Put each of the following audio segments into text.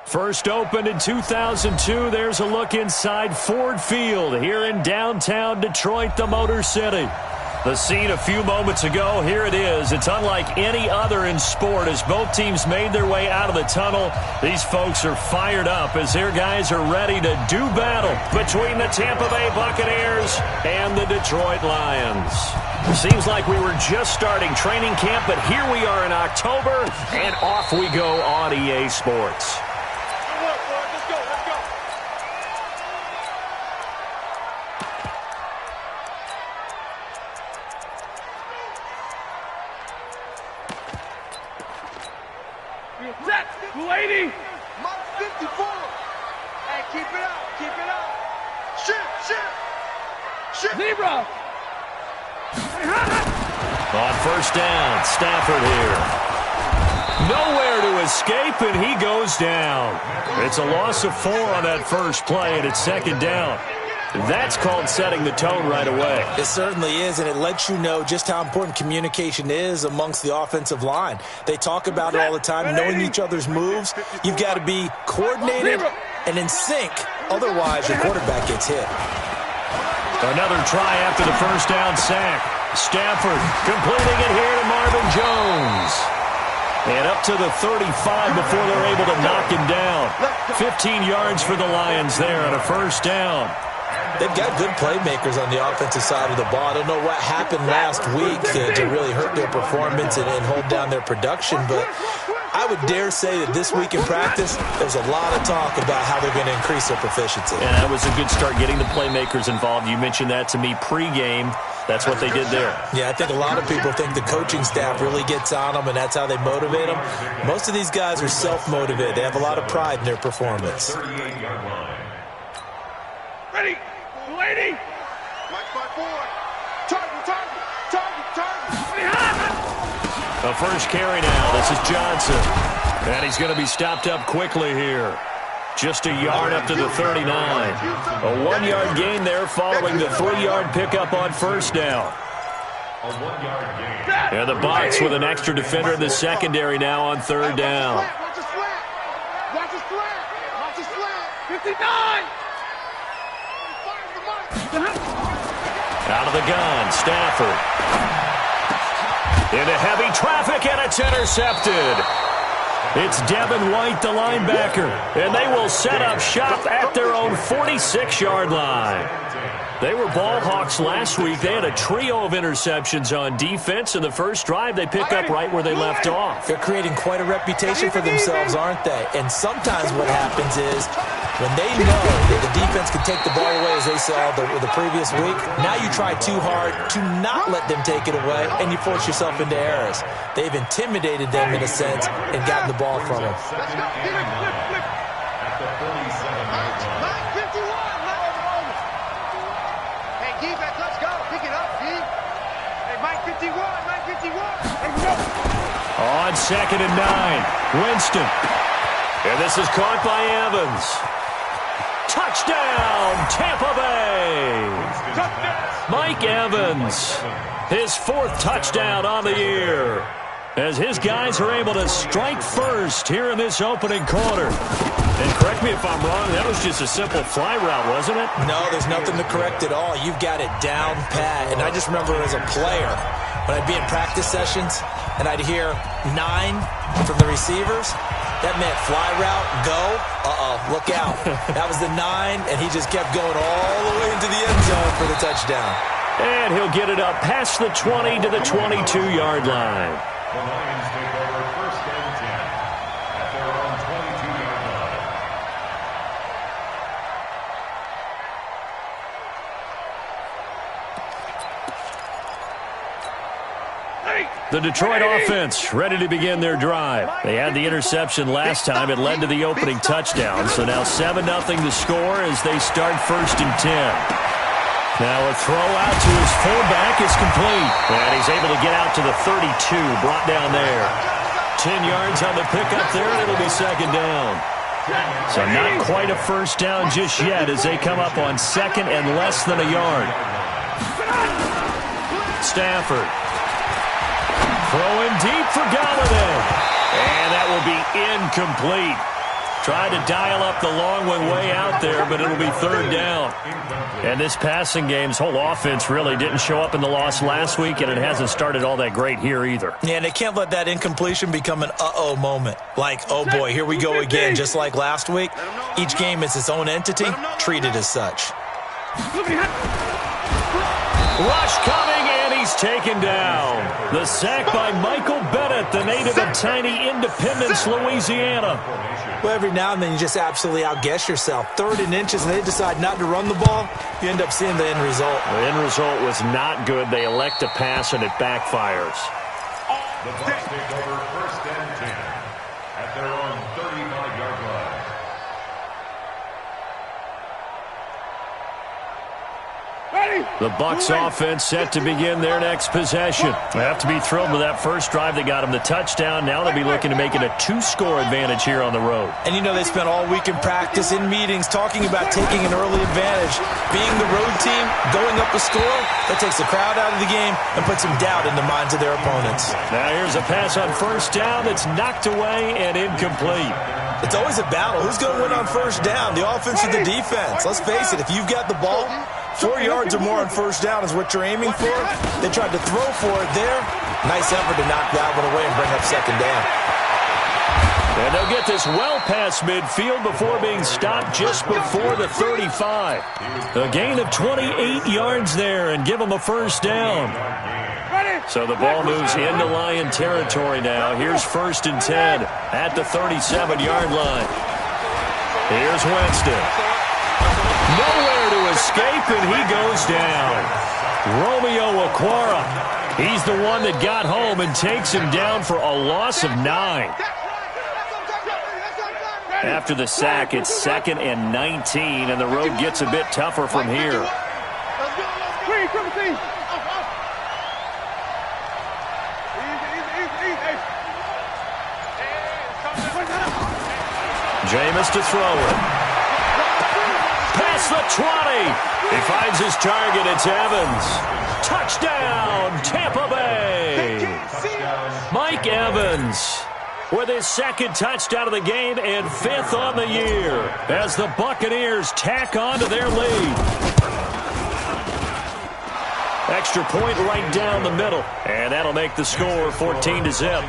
First opened in 2002, there's a look inside Ford Field here in downtown Detroit, the Motor City. The scene a few moments ago, here it is. It's unlike any other in sport as both teams made their way out of the tunnel. These folks are fired up as their guys are ready to do battle between the Tampa Bay Buccaneers and the Detroit Lions. Seems like we were just starting training camp, but here we are in October, and off we go on EA Sports. Lady! Mark 54! Hey, keep it up, keep it up! Shit! Zebra! On first down, Stafford here. Nowhere to escape, and he goes down. It's a loss of 4 on that first play, and it's second down. That's called setting the tone right away. It certainly is, and it lets you know just how important communication is amongst the offensive line. They talk about it all the time, knowing each other's moves. You've got to be coordinated and in sync. Otherwise, your quarterback gets hit. Another try after the first down sack. Stafford completing it here to Marvin Jones. And up to the 35 before they're able to knock him down. 15 yards for the Lions there on a first down. They've got good playmakers on the offensive side of the ball. I don't know what happened last week to really hurt their performance and hold down their production, but I would dare say that this week in practice, there's a lot of talk about how they're going to increase their proficiency. And that was a good start getting the playmakers involved. You mentioned that to me pregame. That's what they did there. Yeah, I think a lot of people think the coaching staff really gets on them, and that's how they motivate them. Most of these guys are self-motivated. They have a lot of pride in their performance. Ready! Lady! Mark 54! Target! The first carry now. This is Johnson. And he's going to be stopped up quickly here. Just a yard up to the 39. A 1-yard gain there following the 3-yard pickup on first down. And the Bucs with an extra defender in the secondary now on third down. Watch his flat! 59! Out of the gun, Stafford. Into heavy traffic, and it's intercepted. It's Devin White, the linebacker, and they will set up shop at their own 46-yard line. They were ball hawks last week. They had a trio of interceptions on defense. In the first drive, they pick up right where they left off. They're creating quite a reputation for themselves, aren't they? And sometimes what happens is when they know that the defense can take the ball away, as they saw the previous week, now you try too hard to not let them take it away, and you force yourself into errors. They've intimidated them in a sense and gotten the ball from them. On 2nd and 9, Winston. And this is caught by Evans. Touchdown, Tampa Bay. Mike Evans, his 4th touchdown on the year, as his guys are able to strike first here in this opening quarter. And correct me if I'm wrong, that was just a simple fly route, wasn't it? No, there's nothing to correct at all. You've got it down pat. And I just remember as a player, when I'd be in practice sessions and I'd hear 9 from the receivers, that meant fly route, go, look out. That was the 9, and he just kept going all the way into the end zone for the touchdown. And he'll get it up past the 20 to the 22-yard line. The Lions take over first and 10 at their own 22-yard line. The Detroit offense ready to begin their drive. They had the interception last time. It led to the opening touchdown. So now 7-0 to score as they start first and 10. Now a throw out to his fullback is complete. And he's able to get out to the 32, brought down there. 10 yards on the pickup there, and it'll be second down. So not quite a first down just yet as they come up on 2nd and less than a yard. Stafford. Throwing deep for Galladay. And that will be incomplete. Tried to dial up the long one way out there, but it'll be third down. And this passing game's whole offense really didn't show up in the loss last week, and it hasn't started all that great here either. Yeah, and they can't let that incompletion become an uh-oh moment. Like, oh boy, here we go again, just like last week. Each game is its own entity, treated as such. Rush coming, and he's taken down. The sack by Michael Bennett, the native of tiny Independence, Louisiana. Well, every now and then you just absolutely outguess yourself. 3rd and inches, and they decide not to run the ball. You end up seeing the end result. The end result was not good. They elect to pass, and it backfires. The Bucs take over 1st and 10 at their own 35-yard line. The Bucs offense set to begin their next possession. They have to be thrilled with that first drive that got them the touchdown. Now they'll be looking to make it a 2-score advantage here on the road. And you know they spent all week in practice, in meetings, talking about taking an early advantage. Being the road team, going up a score, that takes the crowd out of the game and puts some doubt in the minds of their opponents. Now here's a pass on first down that's knocked away and incomplete. It's always a battle. Who's going to win on first down, the offense or the defense? Let's face it, if you've got the ball, 4 yards or more on first down is what you're aiming for. They tried to throw for it there. Nice effort to knock that one away and bring up second down. And they'll get this well past midfield before being stopped just before the 35. A gain of 28 yards there and give them a first down. So the ball moves into Lion territory now. Here's 1st and 10 at the 37-yard line. Here's Winston. Nowhere to escape, and he goes down. Romeo Okwara. He's the one that got home and takes him down for a loss of 9. After the sack, it's 2nd and 19, and the road gets a bit tougher from here. Jameis to throw it. Past the 20. He finds his target. It's Evans. Touchdown, Tampa Bay. Mike Evans with his 2nd touchdown of the game and 5th on the year as the Buccaneers tack on to their lead. Extra point right down the middle, and that'll make the score 14-0.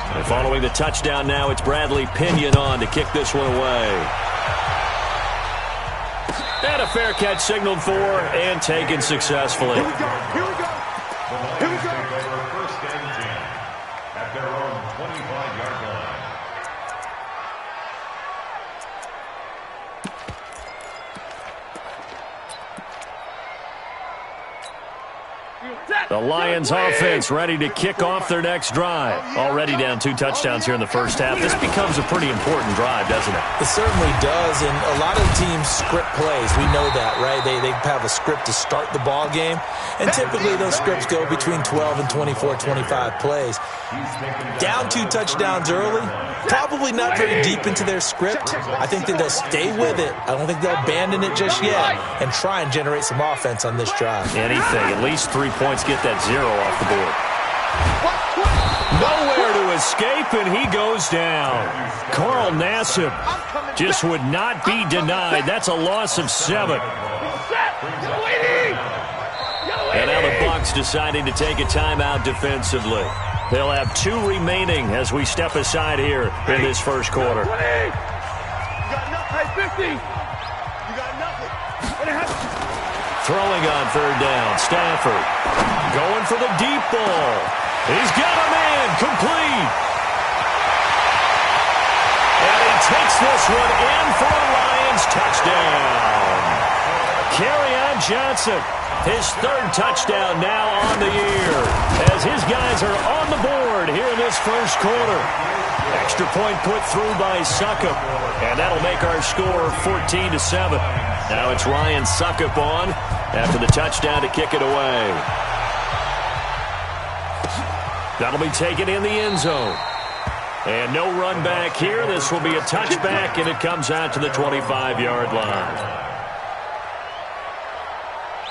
And following the touchdown now, it's Bradley Pinion on to kick this one away. And a fair catch signaled for and taken successfully. Here we go. Here we go. Here we go. Take over 1st and 10 at their own 25-yard line. The Lions offense ready to kick off their next drive. Already down 2 touchdowns here in the first half. This becomes a pretty important drive, doesn't it? It certainly does, and a lot of teams script plays. We know that, right? They have a script to start the ball game, and typically those scripts go between 12 and 24, 25 plays. Down 2 touchdowns early, probably not very deep into their script. I think that they'll stay with it. I don't think they'll abandon it just yet and try and generate some offense on this drive. Anything, at least 3 points, get that 0 off the board. Nowhere to escape, and he goes down. Carl Nassib just would not be denied. That's a loss of 7. And now the Bucs deciding to take a timeout defensively. They'll have 2 remaining as we step aside here in this first quarter. You got nothing. 50. You got nothing. Throwing on 3rd down, Stafford going for the deep ball. He's got a man, complete. And he takes this one in for a Lions touchdown. Kerryon Johnson, his 3rd touchdown now on the year as his guys are on the board here in this first quarter. Extra point put through by Succop, and that'll make our score 14-7. Now it's Ryan Succop on after the touchdown to kick it away. That'll be taken in the end zone. And no run back here. This will be a touchback, and it comes out to the 25-yard line.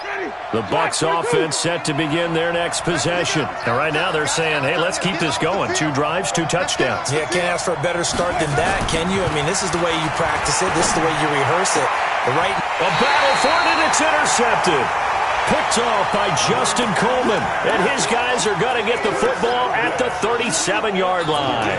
Ready. The Bucs offense set to begin their next possession. And right now they're saying, hey, let's keep this going. 2 drives, 2 touchdowns. Yeah, can't ask for a better start than that, can you? I mean, this is the way you practice it. This is the way you rehearse it. A battle for it, and it's intercepted. Picked off by Justin Coleman. And his guys are going to get the football at the 37-yard line.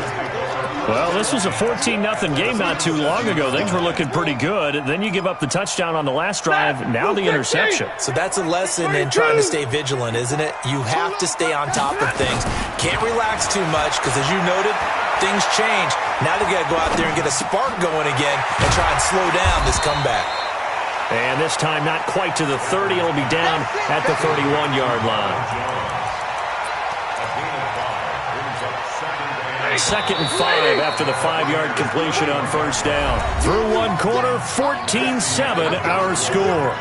Well, this was a 14-0 game not too long ago. Things were looking pretty good. Then you give up the touchdown on the last drive. Now the interception. So that's a lesson in trying to stay vigilant, isn't it? You have to stay on top of things. Can't relax too much because, as you noted, things change. Now they've got to go out there and get a spark going again and try and slow down this comeback. And this time not quite to the 30. It'll be down at the 31-yard line. 2nd and 5 after the 5-yard completion on first down. Through one quarter, 14-7 our score.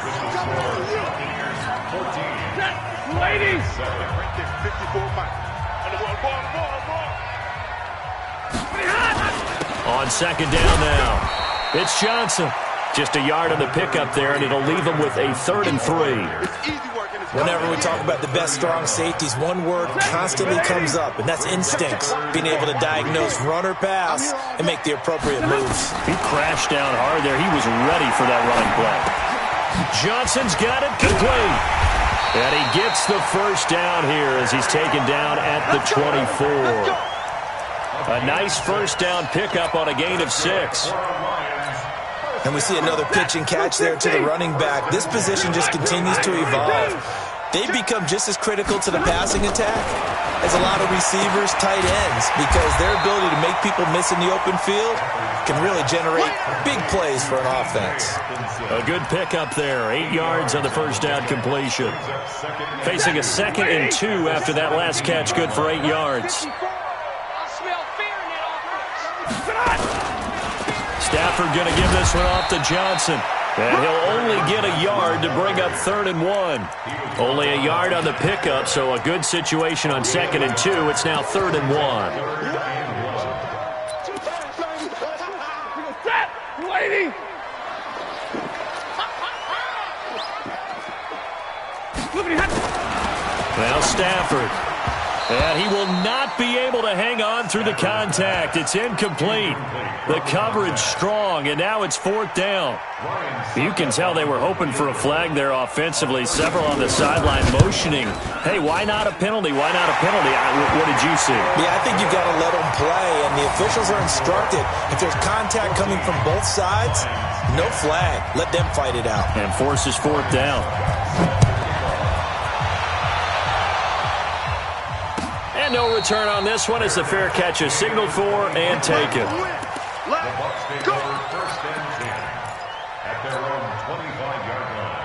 Ladies! On second down now. It's Johnson. Just a yard on the pickup there, and it'll leave him with a 3rd and 3. Whenever we talk about the best strong safeties, one word constantly comes up, and that's instincts. Being able to diagnose run or pass and make the appropriate moves. He crashed down hard there. He was ready for that running play. Johnson's got it complete. And he gets the first down here as he's taken down at the 24. A nice first down pickup on a gain of 6. And we see another pitch and catch there to the running back. This position just continues to evolve. They've become just as critical to the passing attack as a lot of receivers, tight ends, because their ability to make people miss in the open field can really generate big plays for an offense. A good pickup there. 8 yards on the first down completion. Facing a 2nd and 2 after that last catch. Good for 8 yards. Stafford going to give this one off to Johnson. And he'll only get a yard to bring up 3rd and 1. Only a yard on the pickup, so a good situation on 2nd and 2. It's now 3rd and 1. Lady! Now Stafford. And he will not be able to hang on through the contact. It's incomplete. The coverage strong, and now it's 4th down. You can tell they were hoping for a flag there offensively. Several on the sideline motioning. Hey, why not a penalty? Why not a penalty? What did you see? Yeah, I think you've got to let them play, and the officials are instructed. If there's contact coming from both sides, no flag. Let them fight it out. And forces 4th down. And no return on this one as the fair catch is signaled for and taken. Let's go. First and 10 at their own 25-yard line.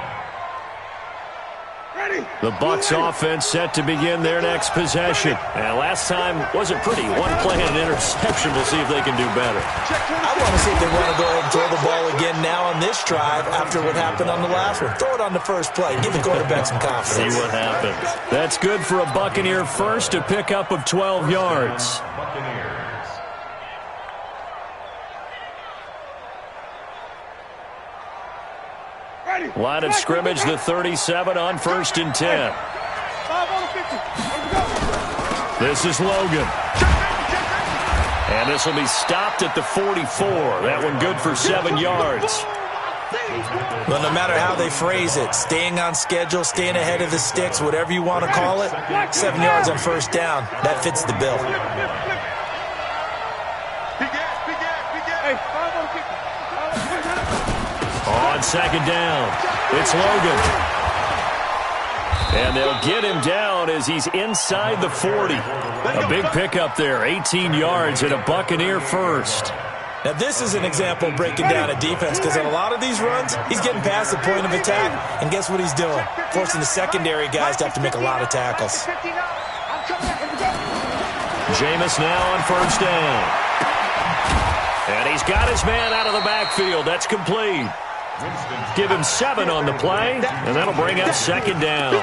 The Bucs offense set to begin their next possession. And last time wasn't pretty. One play and an interception. We'll see if they can do better. I want to see if they want to go ahead and throw the ball again now on this drive after what happened on the last one. Throw it on the first play. Give the quarterback some confidence. See what happens. That's good for a Buccaneer first, a pickup of 12 yards. Line of scrimmage, the 37 on 1st and 10. This is Logan. And this will be stopped at the 44. That one good for 7 yards. Well, no matter how they phrase it, staying on schedule, staying ahead of the sticks, whatever you want to call it, 7 yards on first down, that fits the bill. On second down, it's Logan. And they'll get him down as he's inside the 40. A big pickup there, 18 yards and a Buccaneer first. Now, this is an example of breaking down a defense because on a lot of these runs, he's getting past the point of attack, and guess what he's doing? Forcing the secondary guys to have to make a lot of tackles. Jameis now on first down. And he's got his man out of the backfield. That's complete. Give him 7 on the play, and that'll bring up second down.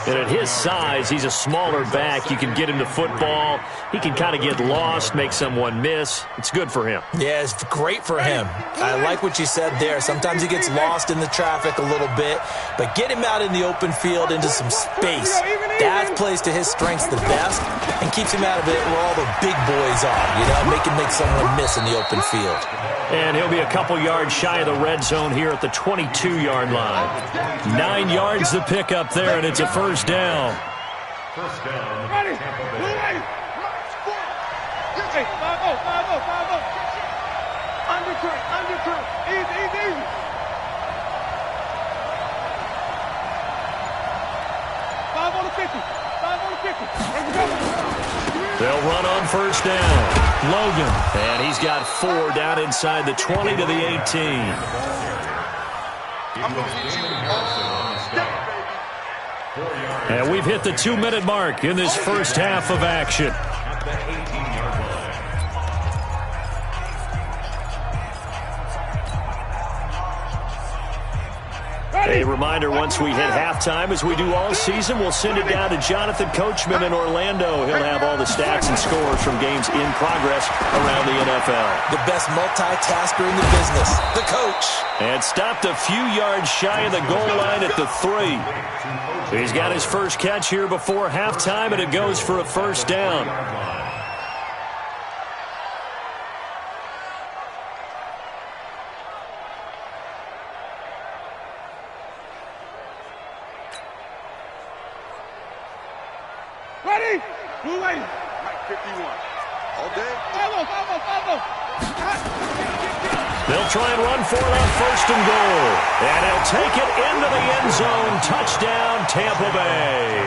And at his size, he's a smaller back. You can get him to football. He can kind of get lost, make someone miss. It's good for him. Yeah, it's great for him. I like what you said there. Sometimes he gets lost in the traffic a little bit, but get him out in the open field into some space. That plays to his strengths the best and keeps him out of it where all the big boys are, make him make someone miss in the open field. And he'll be a couple yards shy of the red zone here at the 22-yard line. 9 yards to pick up there, and it's a first down. First down. Ready. Tampa Bay. Hey, 5-0. Undercurrent. Easy. 5 on the 50. Let's go. They'll run on first down. Logan, and he's got 4 down inside the 20 to the 18. I'm going to hit you all day, baby. And we've hit the 2-minute mark in this first half of action. At the 18-yard line. A reminder, once we hit halftime, as we do all season, we'll send it down to Jonathan Coachman in Orlando. He'll have all the stats and scores from games in progress around the NFL. The best multitasker in the business, the coach. And stopped a few yards shy of the goal line at the 3. He's got his first catch here before halftime, and it goes for a first down. Ready? Blue lane. Mike 51. All day. 5-0. They'll try and run for it on first and goal. And he'll take it into the end zone. Touchdown, Tampa Bay.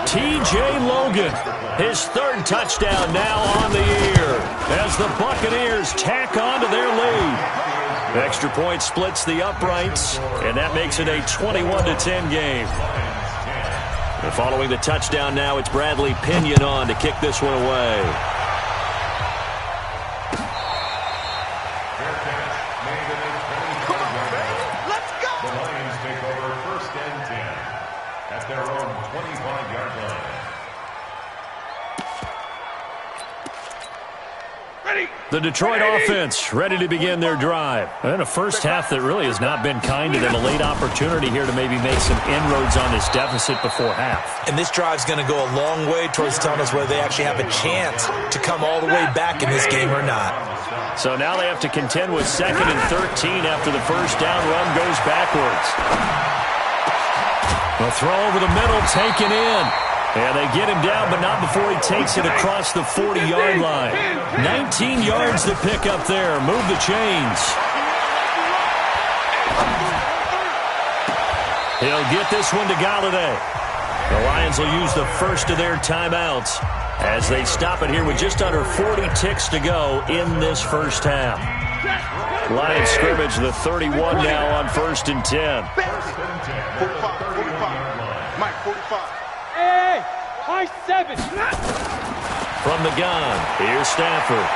T.J. Logan, his 3rd touchdown now on the year as the Buccaneers tack on to their lead. Extra point splits the uprights, and that makes it a 21-10 game. And following the touchdown now, it's Bradley Pinion on to kick this one away. Come on, baby. Let's go. The Lions take over first and 10 at their own 25-yard line. Ready. The Detroit offense ready to begin their drive. And a first half that really has not been kind to them. A late opportunity here to maybe make some inroads on this deficit before half. And this drive's going to go a long way towards telling us whether they actually have a chance to come all the way back in this game or not. So now they have to contend with 2nd and 13 after the first down run goes backwards. The throw over the middle, taken in. And they get him down, but not before he takes it across the 40-yard line. 19 yards to pick up there. Move the chains. He'll get this one to Galladay. The Lions will use the first of their timeouts as they stop it here with just under 40 ticks to go in this first half. Lions scrimmage the 31 now on first and 10. 45. Mike 45. Hey, high 7. From the gun, here's Stafford.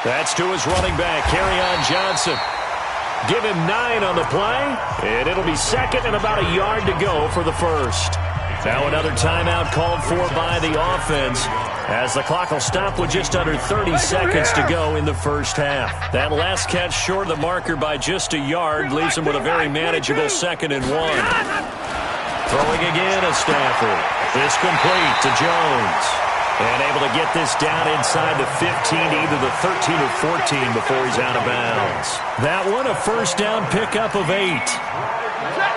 That's to his running back, Kerryon Johnson. Give him 9 on the play, and it'll be 2nd and about a yard to go for the first. Now another timeout called for by the offense as the clock will stop with just under 30 seconds to go in the first half. That last catch short of the marker by just a yard leaves him with a very manageable 2nd and 1. Throwing again is Stafford. This complete to Jones. And able to get this down inside the 15, either the 13 or 14 before he's out of bounds. That one, a first down pickup of 8.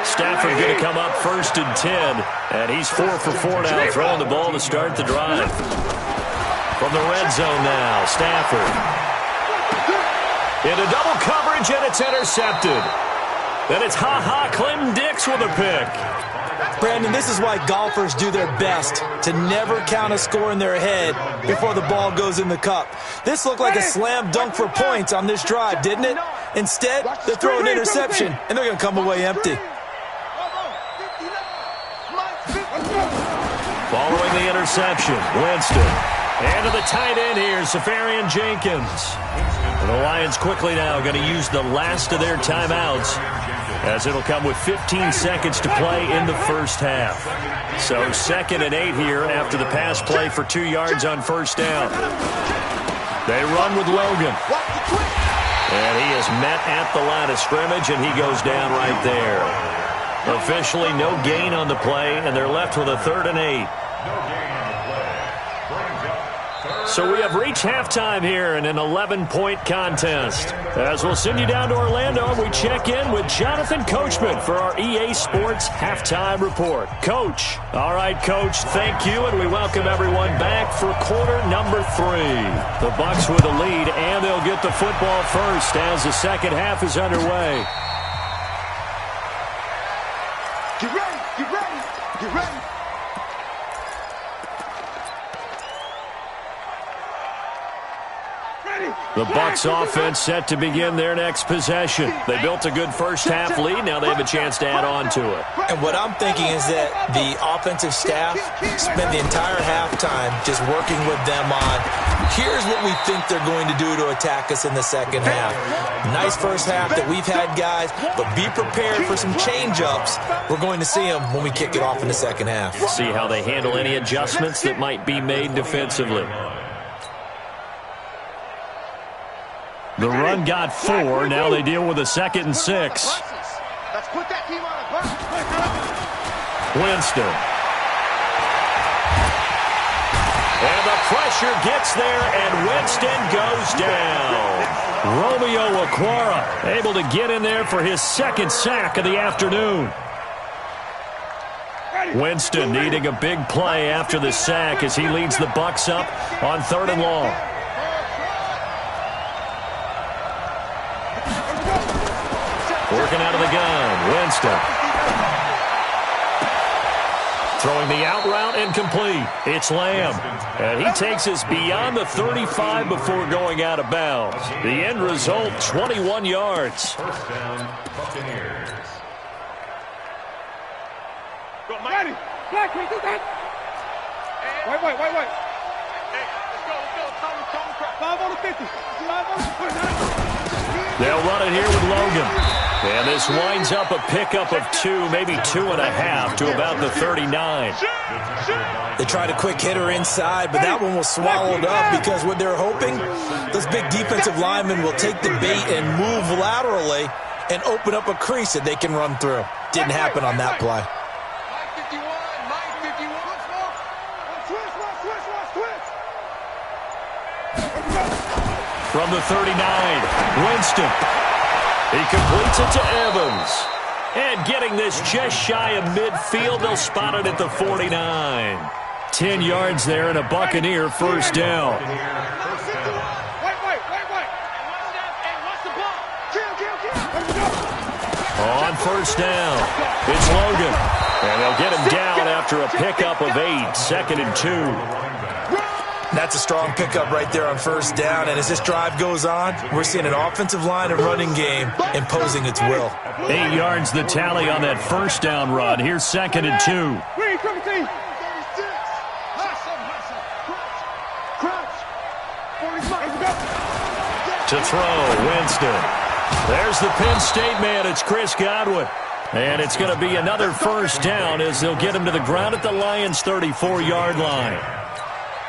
Stafford going to come up first and 10. And he's 4 for 4 now, throwing the ball to start the drive. From the red zone now, Stafford. Into double coverage, and it's intercepted. Then it's Clinton Dix with a pick. Brandon, this is why golfers do their best to never count a score in their head before the ball goes in the cup. This looked like a slam dunk for points on this drive, didn't it? Instead, they throw an interception, and they're going to come away empty. Following the interception, Winston. And to the tight end here, Safarian Jenkins. The Lions quickly now going to use the last of their timeouts, as it'll come with 15 seconds to play in the first half. So 2nd and 8 here after the pass play for 2 yards on first down. They run with Logan. And he is met at the line of scrimmage, and he goes down right there. Officially no gain on the play, and they're left with a 3rd and 8. So we have reached halftime here in an 11-point contest. As we'll send you down to Orlando, we check in with Jonathan Coachman for our EA Sports Halftime Report. Coach. All right, Coach, thank you, and we welcome everyone back for quarter number 3. The Bucs with the lead, and they'll get the football first as the second half is underway. Get ready, get ready, get ready. The Bucs offense set to begin their next possession. They built a good first half lead. Now they have a chance to add on to it. And what I'm thinking is that the offensive staff spent the entire halftime just working with them on, here's what we think they're going to do to attack us in the second half. Nice first half that we've had, guys, but be prepared for some change-ups. We're going to see them when we kick it off in the second half. See how they handle any adjustments that might be made defensively. The run got 4. Now they deal with a 2nd and 6. Let's put that team on a bus. Winston. And the pressure gets there, and Winston goes down. Romeo Okwara able to get in there for his 2nd sack of the afternoon. Winston needing a big play after the sack as he leads the Bucs up on 3rd and long. Working out of the gun, Winston. Throwing the out route incomplete. It's Lamb. And he takes us beyond the 35 before going out of bounds. The end result, 21 yards. First down, Buccaneers. Ready. Black, can you do that? Wait. Hey, let's go. Come. 5 on the 50. 5 on the 49. They'll run it here with Logan. And this winds up a pickup of 2, maybe 2.5 to about the 39. They tried a quick hitter inside, but that one was swallowed up because what they're hoping, those big defensive linemen will take the bait and move laterally and open up a crease that they can run through. Didn't happen on that play. From the 39, Winston. He completes it to Evans. And getting this just shy of midfield, they'll spot it at the 49. 10 yards there and a Buccaneer first down. Wait. On first down, it's Logan. And they'll get him down after a pickup of 8, 2nd and 2. That's a strong pickup right there on first down, and as this drive goes on, we're seeing an offensive line and running game imposing its will. 8 yards the tally on that first down run. Here's 2nd and 2. Read, triple team. To throw, Winston. There's the Penn State man. It's Chris Godwin. And it's going to be another first down as they'll get him to the ground at the Lions' 34-yard line.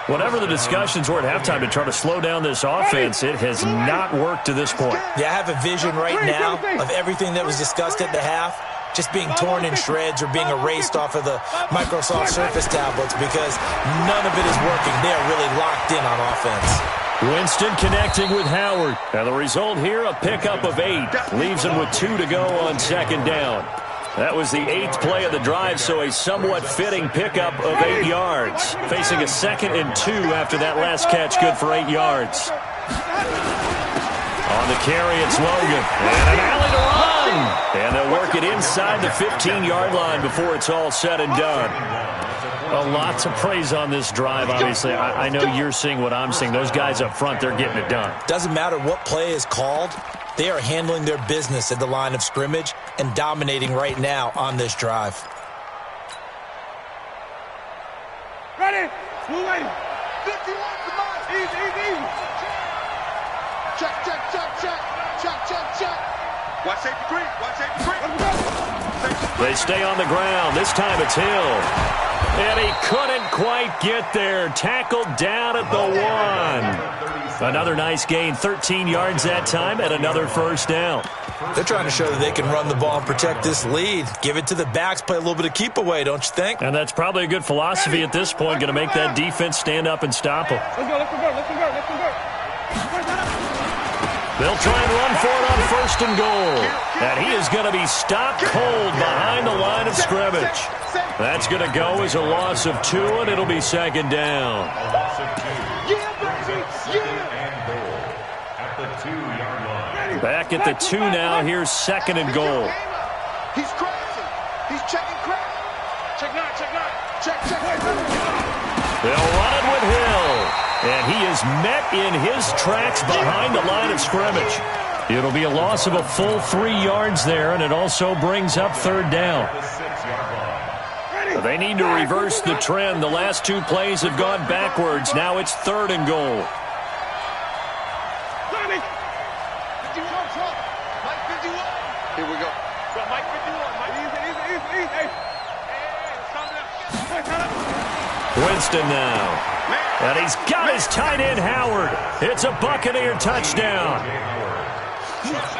Whatever the discussions were at halftime to try to slow down this offense, it has not worked to this point. Yeah, I have a vision right now of everything that was discussed at the half just being torn in shreds or being erased off of the Microsoft Surface tablets because none of it is working. They are really locked in on offense. Winston connecting with Howard. And the result here, a pickup of 8. Leaves him with 2 to go on 2nd down. That was the 8th play of the drive, so a somewhat fitting pickup of 8 yards. Facing a 2nd and 2 after that last catch, good for 8 yards. On the carry, it's Logan. And an alley to run. And they'll work it inside the 15-yard line before it's all said and done. A lot to praise on this drive, obviously. I know you're seeing what I'm seeing. Those guys up front, they're getting it done. Doesn't matter what play is called. They are handling their business at the line of scrimmage and dominating right now on this drive. Ready. Blue lady. 51 to mine. Easy. Check. Watch safety green. Watch safety green. They stay on the ground. This time it's Hill. And he couldn't quite get there. Tackled down at the 1. Another nice gain. 13 yards that time and another first down. They're trying to show that they can run the ball and protect this lead. Give it to the backs, play a little bit of keep away, don't you think? And that's probably a good philosophy at this point. Going to make that defense stand up and stop them. Let's go. They'll try and run for it on first and goal. And he is going to be stopped cold behind the line of scrimmage. That's going to go as a loss of 2, and it'll be second down. A loss of 2. And goal at the 2-yard line. Back at the 2 now. Here's second and goal. He's crazy. He's checking crack. Check 9. Check. They'll run it with Hill. And he is met in his tracks behind the line of scrimmage. It'll be a loss of a full 3 yards there, and it also brings up third down. The 6-yard line. They need to reverse the trend. The last 2 plays have gone backwards. Now it's third and goal. Mike 51. Here we go. Mike 51. Easy. Winston now. And he's got his tight end, Howard. It's a Buccaneer touchdown.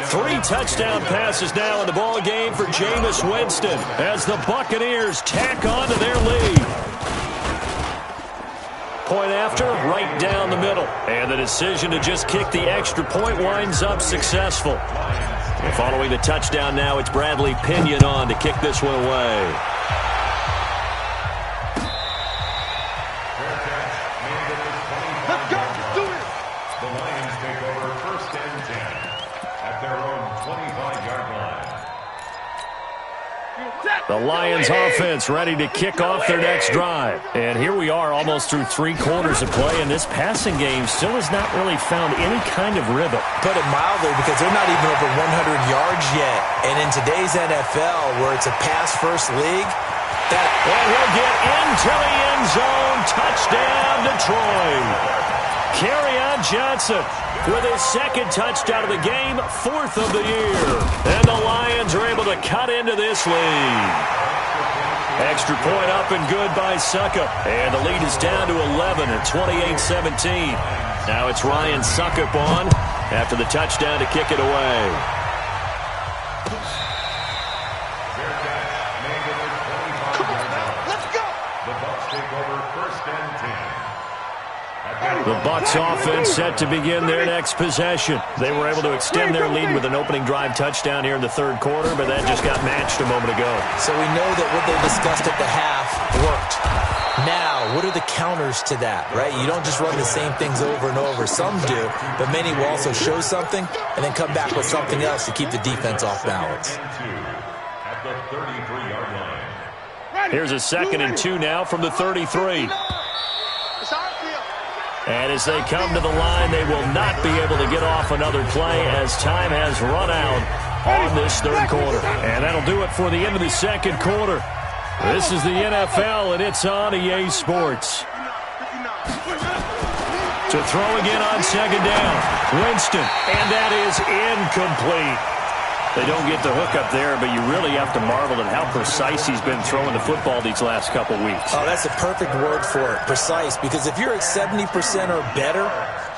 3 touchdown passes now in the ball game for Jameis Winston as the Buccaneers tack on to their lead. Point after, right down the middle. And the decision to just kick the extra point winds up successful. And following the touchdown now, it's Bradley Pinion on to kick this one away. The Lions offense ready to kick off their next drive. And here we are almost through 3 quarters of play, and this passing game still has not really found any kind of rhythm. Put it mildly, because they're not even over 100 yards yet. And in today's NFL, where it's a pass-first league, and he'll get into the end zone. Touchdown, Detroit. Kerryon Johnson with his second touchdown of the game, 4th of the year. And the Lions are able to cut into this lead. Extra point up and good by Succop. And the lead is down to 11 at 28-17. Now it's Ryan Succop on after the touchdown to kick it away. The Bucs offense set to begin their next possession. They were able to extend their lead with an opening drive touchdown here in the 3rd quarter, but that just got matched a moment ago. So we know that what they discussed at the half worked. Now, what are the counters to that, right? You don't just run the same things over and over. Some do, but many will also show something and then come back with something else to keep the defense off balance. At the 33-yard line. Here's a 2nd and 2 now from the 33. And as they come to the line, they will not be able to get off another play as time has run out on this 3rd quarter. And that'll do it for the end of the 2nd quarter. This is the NFL, and it's on EA Sports. To throw again on 2nd down. Winston, and that is incomplete. They don't get the hook up there, but you really have to marvel at how precise he's been throwing the football these last couple weeks. Oh, that's a perfect word for it, precise, because if you're at 70% or better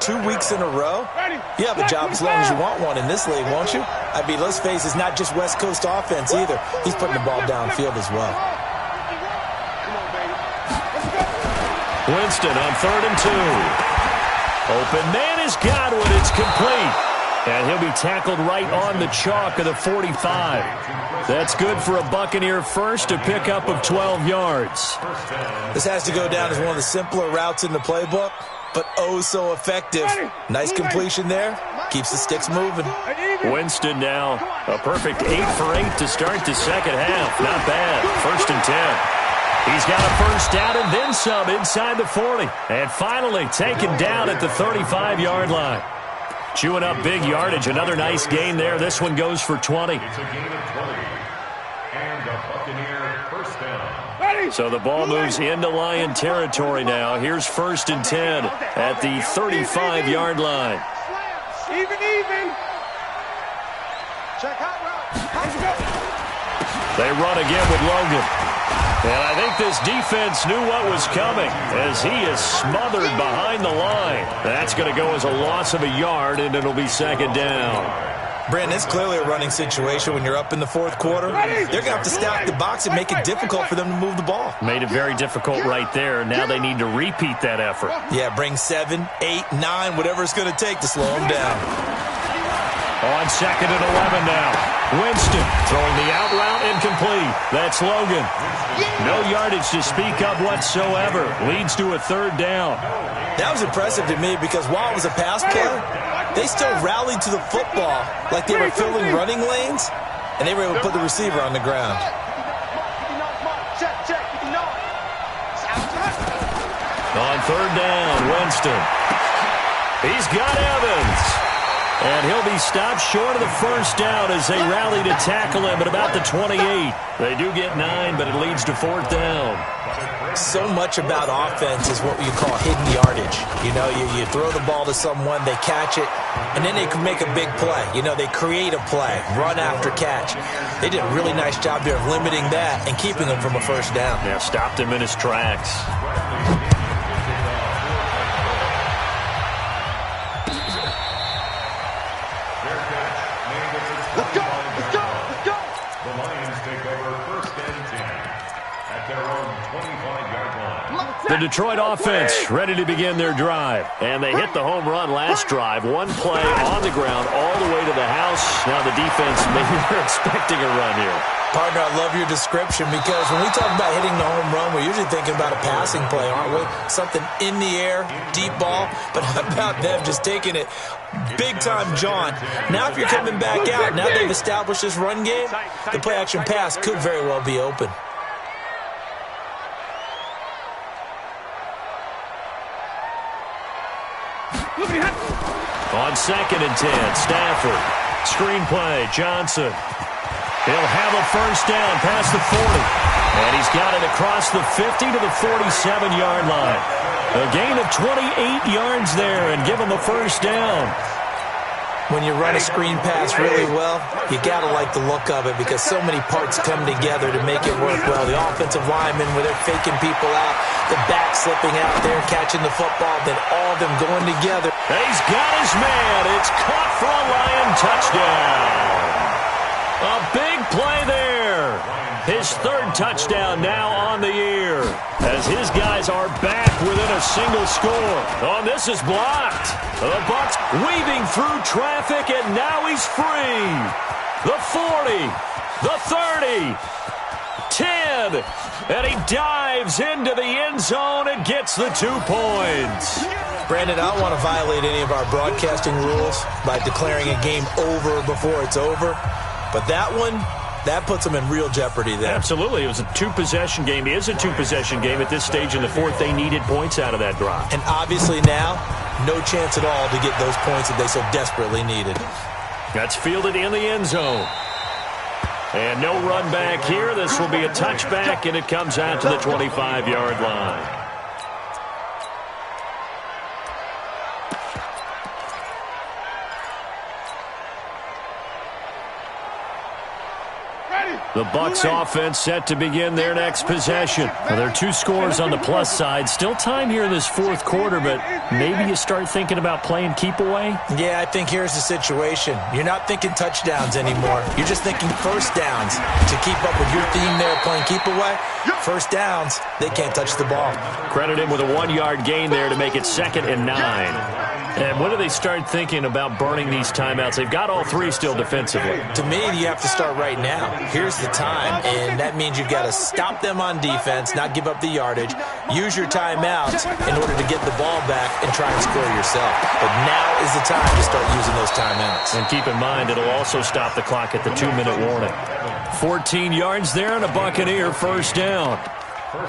2 weeks in a row, you have a job as long as you want one in this league, won't you? I mean, let's face it, it's not just West Coast offense either. He's putting the ball downfield as well. Winston on 3rd and 2. Open man is Godwin. It's complete. And he'll be tackled right on the chalk of the 45. That's good for a Buccaneer first, a pickup of 12 yards. This has to go down as one of the simpler routes in the playbook, but oh so effective. Nice completion there. Keeps the sticks moving. Winston now a perfect 8 for 8 to start the 2nd half. Not bad. 1st and 10. He's got a first down and then some inside the 40. And finally taken down at the 35-yard line. Chewing up big yardage. Another nice gain there. This one goes for 20. It's a gain of 20. And a Buccaneer first down. So the ball moves into Lion territory now. Here's 1st and 10 at the 35-yard line. Even. Check hot route. They run again with Logan. And I think this defense knew what was coming as he is smothered behind the line. That's going to go as a loss of a yard, and it'll be second down. Brandon, it's clearly a running situation when you're up in the fourth quarter. They're going to have to stack the box and make it difficult for them to move the ball. Made it very difficult right there. Now they need to repeat that effort. Yeah, bring 7, 8, 9, whatever it's going to take to slow them down. On second and 11 now. Winston throwing the out route incomplete. That's Logan. No yardage to speak of whatsoever. Leads to a third down. That was impressive to me because while it was a pass play, they still rallied to the football like they were filling running lanes, and they were able to put the receiver on the ground. On third down, Winston. He's got Evans. And he'll be stopped short of the first down as they rally to tackle him at about the 28. They do get 9, but it leads to fourth down. So much about offense is what you call hidden yardage. You know, you throw the ball to someone, they catch it, and then they can make a big play. You know, they create a play, run after catch. They did a really nice job here of limiting that and keeping him from a first down. Yeah, stopped him in his tracks. The Detroit offense ready to begin their drive. And they hit the home run last drive. One play on the ground all the way to the house. Now the defense, maybe they're expecting a run here. Partner, I love your description because when we talk about hitting the home run, we're usually thinking about a passing play, aren't we? Something in the air, deep ball. But how about them just taking it big-time jaunt? Now if you're coming back out, now they've established this run game, the play-action pass could very well be open. On second and 10, Stafford. Screen play, Johnson. He'll have a first down past the 40. And he's got it across the 50 to the 47-yard line. A gain of 28 yards there and give him a first down. When you run a screen pass really well, you got to like the look of it because so many parts come together to make it work well. The offensive linemen, where they're faking people out, the back slipping out there, catching the football, then all of them going together. He's got his man. It's caught for a Lion touchdown. A big play there. His third touchdown now on the year as his guys are back within a single score. Oh, this is blocked. The Bucs weaving through traffic, and now he's free. The 40, the 30, 10, and he dives into the end zone and gets the 2 points. Brandon, I don't want to violate any of our broadcasting rules by declaring a game over before it's over, but that one, that puts them in real jeopardy there. Absolutely. It was a two-possession game. It is a two-possession game at this stage in the fourth. They needed points out of that drive. And obviously now, no chance at all to get those points that they so desperately needed. That's fielded in the end zone. And no run back here. This will be a touchback, and it comes out to the 25-yard line. The Bucs offense set to begin their next possession. Well, there are 2 scores on the plus side. Still time here in this fourth quarter, but maybe you start thinking about playing keep away? Yeah, I think here's the situation. You're not thinking touchdowns anymore. You're just thinking first downs. To keep up with your theme there playing keep away, first downs, they can't touch the ball. Credit him with a 1-yard gain there to make it 2nd and 9. And when do they start thinking about burning these timeouts? They've got all 3 still defensively. To me, you have to start right now. Here's the time, and that means you've got to stop them on defense, not give up the yardage, use your timeouts in order to get the ball back and try and score yourself. But now is the time to start using those timeouts. And keep in mind, it'll also stop the clock at the 2-minute warning. 14 yards there and a Buccaneer first down.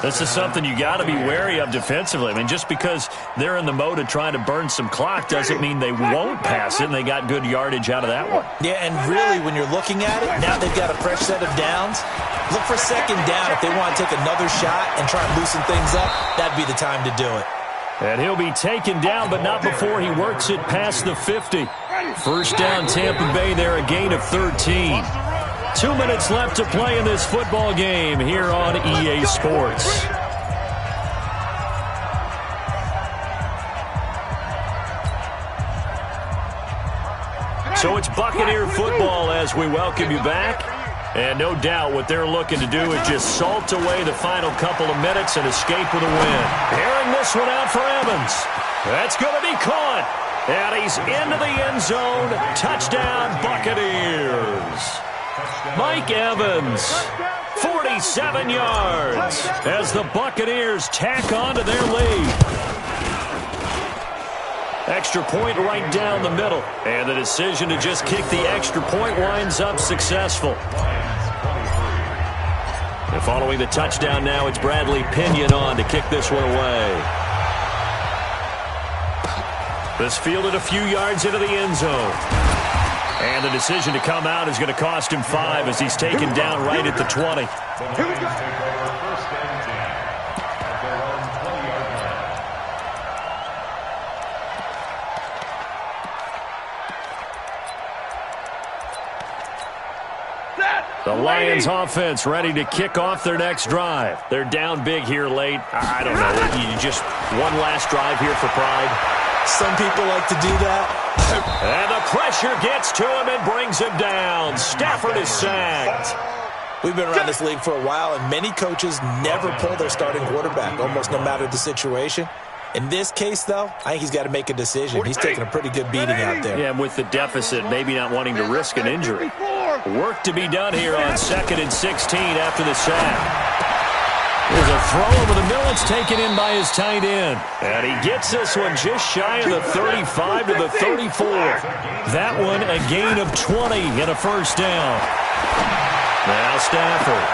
This is something you got to be wary of defensively. I mean, just because they're in the mode of trying to burn some clock doesn't mean they won't pass it, and they got good yardage out of that one. Yeah, and really, when you're looking at it, now they've got a fresh set of downs. Look for second down if they want to take another shot and try and loosen things up. That'd be the time to do it. And he'll be taken down, but not before he works it past the 50. First down, Tampa Bay there, a gain of 13. 2 minutes left to play in this football game here on EA Sports. So it's Buccaneer football as we welcome you back. And no doubt what they're looking to do is just salt away the final couple of minutes and escape with a win. Airing this one out for Evans. That's going to be caught. And he's into the end zone. Touchdown, Buccaneers. Mike Evans, 47 yards as the Buccaneers tack on to their lead. Extra point right down the middle. And the decision to just kick the extra point winds up successful. And following the touchdown now, it's Bradley Pinion on to kick this one away. This fielded a few yards into the end zone. And the decision to come out is going to cost him 5 as he's taken down right at the 20. The Lions offense ready to kick off their next drive. They're down big here late. I don't know. You just one last drive here for pride. Some people like to do that. And the pressure gets to him and brings him down. Stafford is sacked. We've been around this league for a while, and many coaches never pull their starting quarterback, almost no matter the situation. In this case, though, I think he's got to make a decision. He's taking a pretty good beating out there. Yeah, and with the deficit, maybe not wanting to risk an injury. Work to be done here on 2nd and 16 after the sack. There's a throw over the middle. It's taken in by his tight end. And he gets this one just shy of the 35 to the 34. That one a gain of 20 and a first down. Now Stafford.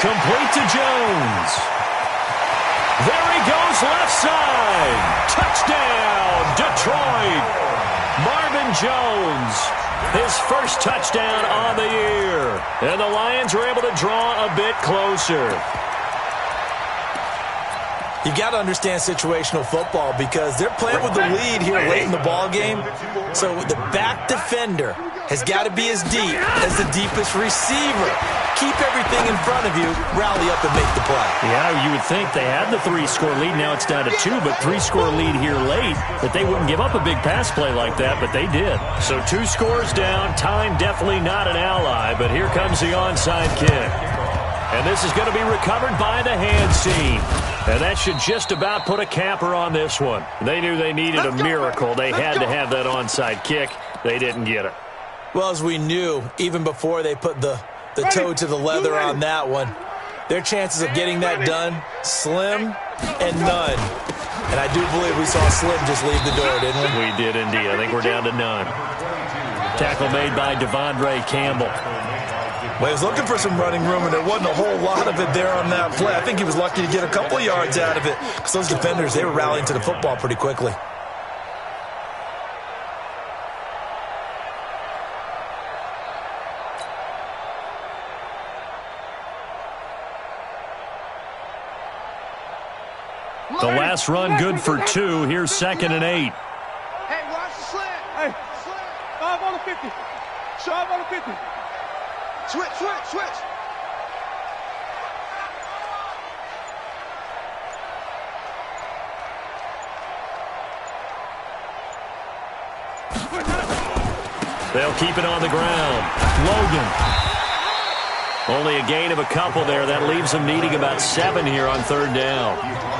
Complete to Jones. There he goes left side. Touchdown, Detroit. Marvin Jones. His first touchdown on the year. And the Lions were able to draw a bit closer. You got to understand situational football because they're playing with the lead here late in the ball game. So the back defender has got to be as deep as the deepest receiver. Keep everything in front of you, rally up and make the play. Yeah, you would think they had the 3-score lead. Now it's down to 2, but 3-score lead here late. That they wouldn't give up a big pass play like that, but they did. So 2 scores down. Time definitely not an ally, but here comes the onside kick. And this is going to be recovered by the hand team. And that should just about put a capper on this one. They knew they needed a miracle. They had to have that onside kick. They didn't get it. Well, as we knew, even before they put the toe to the leather on that one, their chances of getting that done, slim and none. And I do believe we saw Slim just leave the door, didn't we? We did indeed. I think we're down to none. Tackle made by Devondre Campbell. Well, he was looking for some running room, and there wasn't a whole lot of it there on that play. I think he was lucky to get a couple yards out of it because those defenders, they were rallying to the football pretty quickly. The last run good for 2. Here's 2nd and 8. Hey, watch the slant. Hey, 5 on the 50. 5 on the 50. Switch. They'll keep it on the ground. Logan. Only a gain of a couple there. That leaves them needing about 7 here on 3rd down.